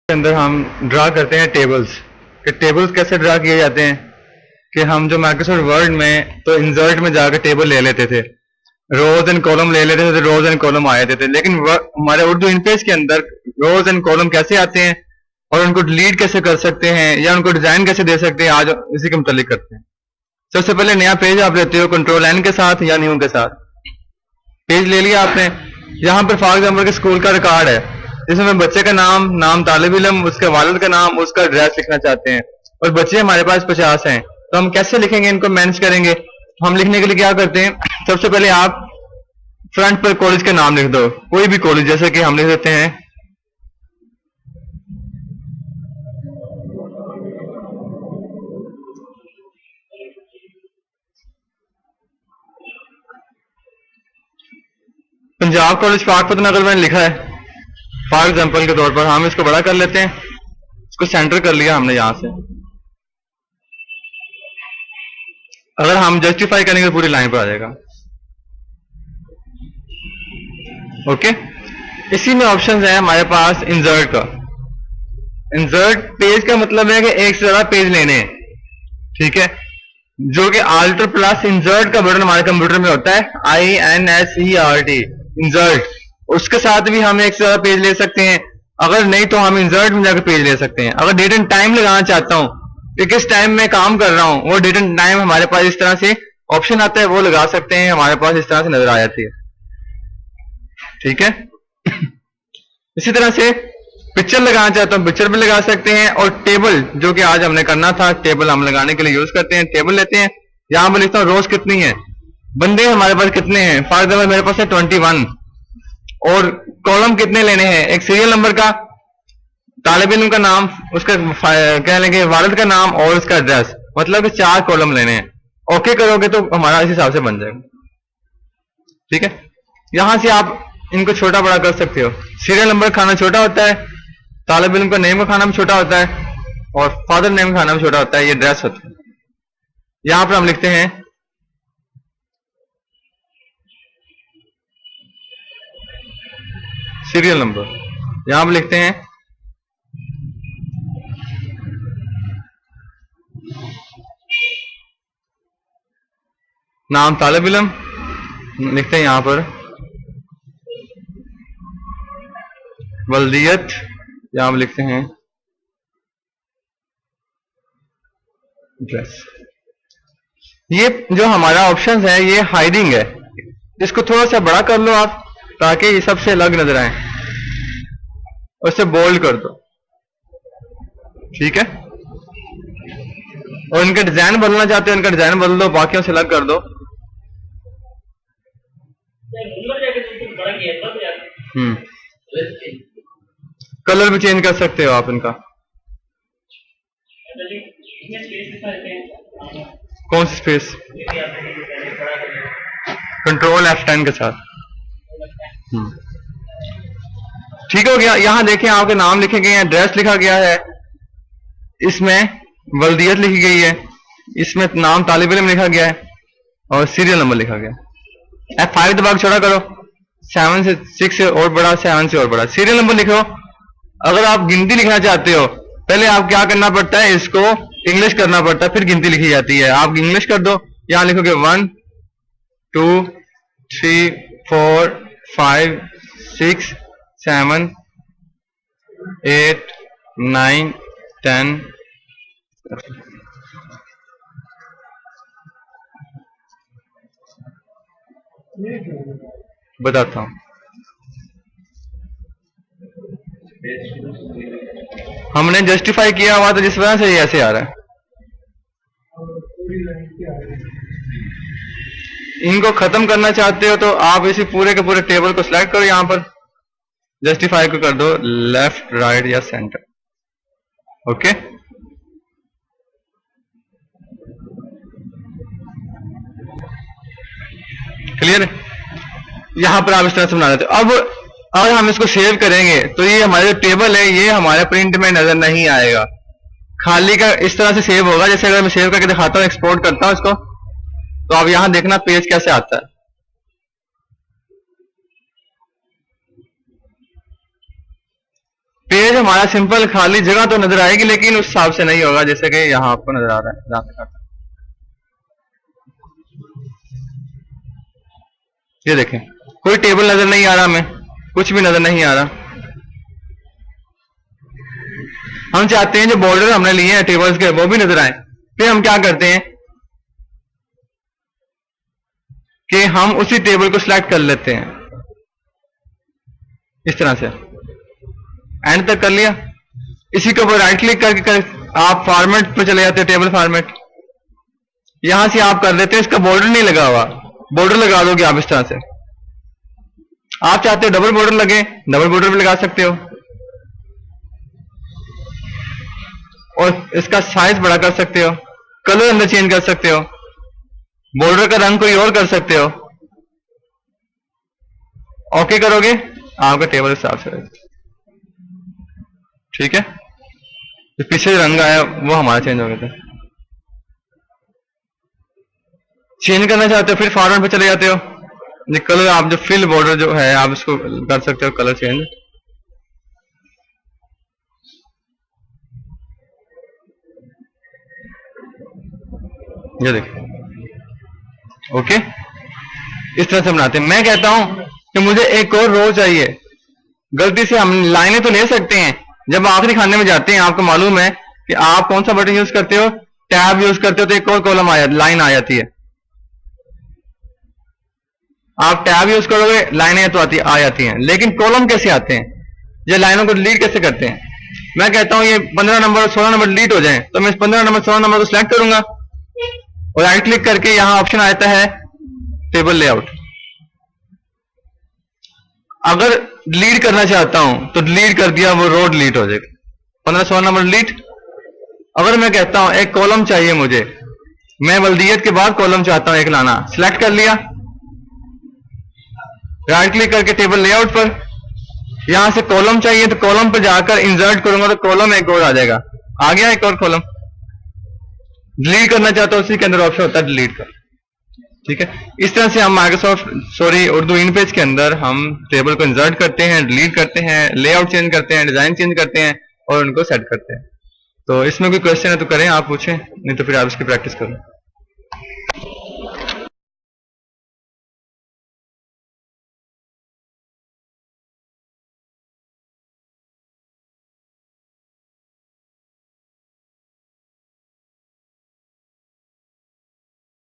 के अंदर हम ड्रा करते हैं टेबल्स कि टेबल्स कैसे ड्रा किए जाते हैं कि हम जो माइक्रोसॉफ्ट वर्ड में तो इंसर्ट में जाकर टेबल ले लेते थे, रोज एंड कॉलम ले लेते थे, तो रोज एंड कॉलम आ जाते थे। लेकिन हमारे उर्दू इनपेज के अंदर रोज एंड कॉलम कैसे आते हैं और उनको डिलीट कैसे कर सकते हैं या उनको डिजाइन कैसे दे सकते हैं, आज इसी के मुतालिक करते हैं। सबसे पहले नया पेज आप लेते हो कंट्रोल एन के साथ या न्यू के साथ। पेज ले लिया आपने। यहाँ पर फॉर एग्जाम्पल के स्कूल का रिकॉर्ड है जिसमें बच्चे का नाम तालिब इल्म, उसके वालिद का नाम, उसका एड्रेस लिखना चाहते हैं और बच्चे हमारे पास 50 हैं, तो हम कैसे लिखेंगे, इनको मैनेज करेंगे। हम लिखने के लिए क्या करते हैं, सबसे पहले आप फ्रंट पर कॉलेज का नाम लिख दो, कोई भी कॉलेज, जैसे कि हम लिख देते हैं पंजाब कॉलेज पाकपत नगर में लिखा है फॉर एग्जाम्पल के तौर पर। हम इसको बड़ा कर लेते हैं, इसको सेंटर कर लिया हमने यहां से। अगर हम जस्टिफाई करेंगे तो पूरी लाइन पर आ जाएगा। ओके, इसी में ऑप्शन है हमारे पास इंसर्ट का। इंसर्ट पेज का मतलब है कि एक से ज्यादा पेज लेने हैं, ठीक है, जो कि अल्टर प्लस इंसर्ट का बटन हमारे कंप्यूटर में होता है, INSERT इंसर्ट। उसके साथ भी हम एक से ज्यादा पेज ले सकते हैं, अगर नहीं तो हम इंसर्ट में जाकर पेज ले सकते हैं। अगर डेट एंड टाइम लगाना चाहता हूं कि किस टाइम में काम कर रहा हूं, वो डेट एंड टाइम हमारे पास इस तरह से ऑप्शन आता है, वो लगा सकते हैं, हमारे पास इस तरह से नजर आ जाती है, ठीक है। इसी तरह से पिक्चर लगाना चाहता हूं, पिक्चर भी लगा सकते हैं। और टेबल, जो कि आज हमने करना था, टेबल हम लगाने के लिए यूज करते हैं। टेबल लेते हैं, यहां पर लिखता हूं रोज कितनी है, बंदे हमारे पास कितने हैं, फॉर एग्जाम्पल मेरे पास है 21, और कॉलम कितने लेने हैं, एक सीरियल नंबर का, तालिब इल्म का नाम, उसका कह लेंगे वालिद का नाम और उसका एड्रेस, मतलब कि 4 कॉलम लेने हैं। ओके करोगे तो हमारा इस हिसाब से बन जाएगा, ठीक है। यहां से आप इनको छोटा बड़ा कर सकते हो। सीरियल नंबर खाना छोटा होता है, तालिब इल्म का नेम का खाना भी छोटा होता है, और फादर नेम का खाना भी छोटा होता है, ये एड्रेस होता है। यहां पर हम लिखते हैं सीरियल नंबर, यहां पर लिखते हैं नाम तालिब इल्म, लिखते हैं यहां पर वल्दियत, यहां पर लिखते हैं एड्रेस। ये जो हमारा ऑप्शन है ये हाइडिंग है, इसको थोड़ा सा बड़ा कर लो आप ताकि ये सबसे अलग नजर आए, और इसे बोल्ड कर दो, ठीक है। और इनका डिजाइन बदलना चाहते हो, इनका डिजाइन बदल दो, बाकियों से अलग कर दो। कलर भी चेंज कर सकते हो आप इनका। कौन सी स्पेस, कंट्रोल F10 के साथ, ठीक हो गया। यहां देखें आपके नाम लिखे गए हैं, एड्रेस लिखा गया है, इसमें वल्दियत लिखी गई है, इसमें नाम तालिब इल्म लिखा गया है और सीरियल नंबर लिखा गया है। F5 दबा के छोटा करो, 7 से 6 से और बड़ा, 7 से और बड़ा, सीरियल नंबर लिखो। अगर आप गिनती लिखना चाहते हो, पहले आप क्या करना पड़ता है, इसको इंग्लिश करना पड़ता है, फिर गिनती लिखी जाती है। आप इंग्लिश कर दो, यहां लिखोगे 1 2 3 4 5 6 7 8 9 10। बताता हूं, हमने जस्टिफाई किया हुआ तो जिस वजह से ये ऐसे आ रहा है। इनको खत्म करना चाहते हो तो आप इसी पूरे के पूरे टेबल को सिलेक्ट करो, यहां पर जस्टिफाई को कर दो लेफ्ट, राइट या सेंटर, ओके। क्लियर है, यहां पर आप इस तरह से बना देते हो। अब अगर हम इसको सेव करेंगे तो ये हमारे जो टेबल है ये हमारे प्रिंट में नजर नहीं आएगा, खाली का इस तरह से सेव होगा। जैसे अगर मैं सेव करके दिखाता हूं, एक्सपोर्ट करता हूं इसको, तो आप यहां देखना पेज कैसे आता है। पेज हमारा सिंपल खाली जगह तो नजर आएगी, लेकिन उस हिसाब से नहीं होगा जैसे कि यहां आपको नजर आ रहा है। जहां तक ये देखें, कोई टेबल नजर नहीं आ रहा, हमें कुछ भी नजर नहीं आ रहा। हम चाहते हैं जो बॉर्डर हमने लिए हैं टेबल्स के वो भी नजर आए। फिर हम क्या करते हैं कि हम उसी टेबल को सिलेक्ट कर लेते हैं इस तरह से। एंड तक कर लिया। इसी के ऊपर राइट क्लिक करके आप फॉर्मेट पे चले जाते हैं, टेबल फॉर्मेट। यहां से आप कर देते हैं, इसका बॉर्डर नहीं लगा हुआ, बॉर्डर लगा दोगे आप इस तरह से। आप चाहते हो डबल बॉर्डर लगे, डबल बॉर्डर भी लगा सकते हो, और इसका साइज बड़ा कर सकते हो, कलर अंदर चेंज कर सकते हो, बॉर्डर का रंग कोई और कर सकते हो। ओके करोगे आपका टेबल साफ से रहेगा। ठीक है, जो पीछे रंग आया वो हमारा चेंज हो गया था। चेंज करना चाहते हो फिर फॉर्मेट पे चले जाते हो, ये कलर आप जो फिल बॉर्डर जो है आप इसको कर सकते हो कलर चेंज। ये देखिए, ओके इस तरह से बनाते हैं। मैं कहता हूं कि मुझे एक और रो चाहिए। गलती से हम लाइनें तो ले सकते हैं, जब आखिरी खाने में जाते हैं आपको मालूम है कि आप कौन सा बटन यूज करते हो, टैब यूज करते हो तो एक और कॉलम लाइन आ जाती है। आप टैब यूज करोगे लाइनें तो आ जाती हैं, लेकिन कॉलम कैसे आते हैं, ये लाइनों को डिलीट कैसे करते हैं। मैं कहता हूं ये 15 नंबर और 16 नंबर डिलीट हो जाए तो मैं इस 15 नंबर 16 नंबर को सिलेक्ट करूंगा और राइट क्लिक करके यहां ऑप्शन आता है टेबल लेआउट। अगर डिलीट करना चाहता हूं तो डिलीट कर दिया, वो रो डिलीट हो जाएगी, 15-16 नंबर डिलीट। अगर मैं कहता हूं एक कॉलम चाहिए मुझे, मैं बल्दियत के बाद कॉलम चाहता हूं एक लाना, सिलेक्ट कर लिया, राइट क्लिक करके टेबल लेआउट पर, यहां से कॉलम चाहिए तो कॉलम पर जाकर इंसर्ट करूंगा तो कॉलम एक और आ जाएगा, आ गया एक और कॉलम। डिलीट करना चाहता हूं उसी के अंदर ऑप्शन होता है डिलीट कर। ठीक है, इस तरह से हम माइक्रोसॉफ्ट उर्दू इन पेज के अंदर हम टेबल को इंसर्ट करते हैं, डिलीट करते हैं, लेआउट चेंज करते हैं, डिजाइन चेंज करते हैं और उनको सेट करते हैं। तो इसमें कोई क्वेश्चन है तो करें, आप पूछें, नहीं तो फिर आप इसकी प्रैक्टिस करें।